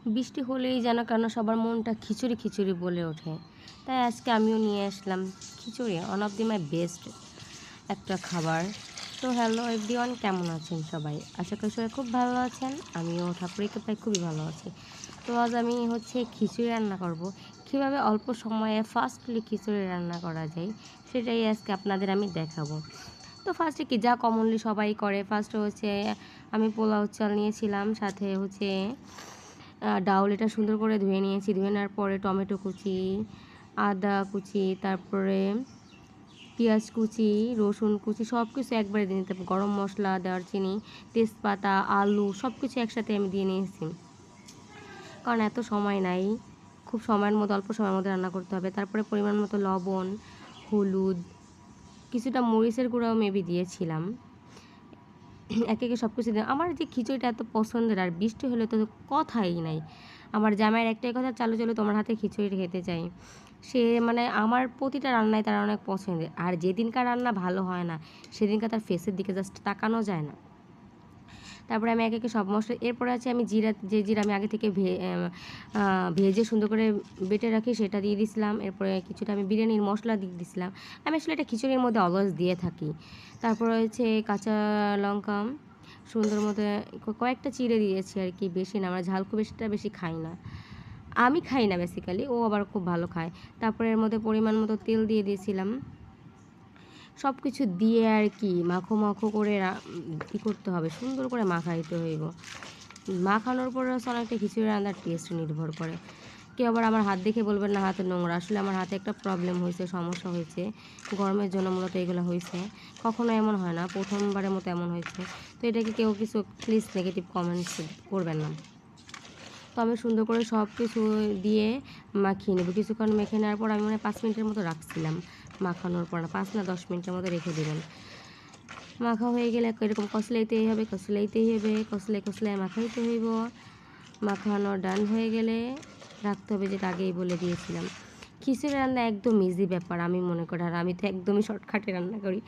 বৃষ্টি হলেই যেন কেন সবার মনটা খিচুড়ি খিচুড়ি বলে ওঠে। তাই আজকে আমিও নিয়ে আসলাম khichdi, one of the my best একটা খাবার। তো হ্যালো এভরিওয়ান, কেমন আছেন সবাই? আশা করি সবাই খুব ভালো আছেন। আমিও ঠাকুরের কৃপায় খুবই ভালো আছি। তো আজ আমি খিচুড়ি রান্না করব। কীভাবে অল্প সময়ে ফাস্টলি খিচুড়ি রান্না করা যায় সেটাই আজকে আপনাদের আমি দেখাবো। তো ফার্স্টে কি যা কমনলি সবাই করে, ফার্স্টে আমি পোলাও চাল নিয়েছিলাম, সাথে ডাউল এটা সুন্দর করে ধুয়ে নিয়েছি। ধুয়ে নেওয়ার পরে টমেটো কুচি, আদা কুচি, তারপরে পেঁয়াজ কুচি, রসুন কুচি সব কিছু একবারে দিয়ে নিতে হবে। গরম মশলা, দারচিনি, তেজপাতা, আলু সব কিছু একসাথে আমি দিয়ে নিয়েছি, কারণ এত সময় নাই, খুব সময়ের মধ্যে অল্প সময়ের মধ্যে রান্না করতে হবে। তারপরে পরিমাণ মতো লবণ, হলুদ, কিছুটা মরিচের গুঁড়াও মেবি দিয়েছিলাম। একে একে সব কিছু দিয়ে আমার যে খিচুড়িটা এত পছন্দের, আর বৃষ্টি হলে তো কথাই নাই। আমার জামাইয়ের একটাই কথা, চালু চালু তোমার হাতে খিচুড়ি খেতে চাই। সে আমার প্রতিটা রান্নায় তার অনেক পছন্দের, আর যেদিনকার রান্না ভালো হয় না সেদিনকার তার ফেসের দিকে জাস্ট তাকানো যায় না। তারপরে আমি একে একে সব মশলা, এরপরে আছে আমি জিরা আমি আগে থেকে ভেজে সুন্দর করে বেটে রাখি সেটা দিয়ে দিয়েছিলাম। এরপরে কিছুটা আমি বিরিয়ানির মশলা দিয়ে দিয়েছিলাম। আমি আসলে এটা খিচুড়ির মধ্যে অলওয়েজ দিয়ে থাকি। তারপরে কাঁচা লঙ্কা সুন্দর মতো কয়েকটা চিড়ে দিয়েছি আর কি, বেশি না, আমরা ঝাল খুব বেশি খাই না। আমি খাই না বেসিক্যালি, ও আবার খুব ভালো খায়। তারপরে এর মধ্যে পরিমাণ মতো তেল দিয়ে দিয়েছিলাম। সব কিছু দিয়ে আর কি মাখো মাখো করে করতে হবে, সুন্দর করে মাখাইতে হইব। মাখানোর পরে অনেকটা খিচুড়ি রান্নার টেস্ট নির্ভর করে। কেউ আবার আমার হাত দেখে বলবেন না হাতে নোংরা, আসলে আমার হাতে একটা প্রবলেম হয়েছে, সমস্যা হয়েছে, গরমের জন্য মূলত এগুলো হয়েছে। কখনো এমন হয় না, প্রথমবারের মতো এমন হয়েছে। তো এটাকে কেউ কিছু প্লিজ নেগেটিভ কমেন্টস করবেন না। তো আমি সুন্দর করে সব কিছু দিয়ে মাখিয়ে নেব। কিছুক্ষণ মেখে নেওয়ার পর আমি 5 মিনিটের মতো রাখছিলাম। মাখানোর পর 5 না 10 মিনিটের মতো রেখে দেবেন। মাখা হয়ে গেলে এরকম কষলাইতেই হবে, কষলায় মাখাইতে হইব। মাখানো ডান হয়ে গেলে রাখতে হবে, যেটা আগেই বলে দিয়েছিলাম। খিচুড়ি রান্না একদম ইজি ব্যাপার আমি মনে করি, আর আমি তো একদমই শর্টকাটে রান্না করি,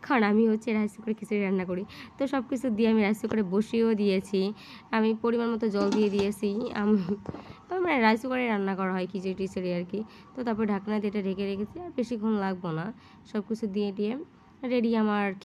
কারণ আমি রাইস কুকারে খিচুড়ি রান্না করি। তো সব কিছু দিয়ে আমি রাইস কুকারে বসিয়েও দিয়েছি। আমি পরিমাণ মতো জল দিয়ে দিয়েছি। রাইস কুকারে রান্না করা হয় খিচুড়ি আর কি। তো তারপর ঢাকনা দিয়ে এটা ঢেকে রেখেছি, আর বেশিক্ষণ লাগবো না। সব কিছু দিয়ে রেডি আমার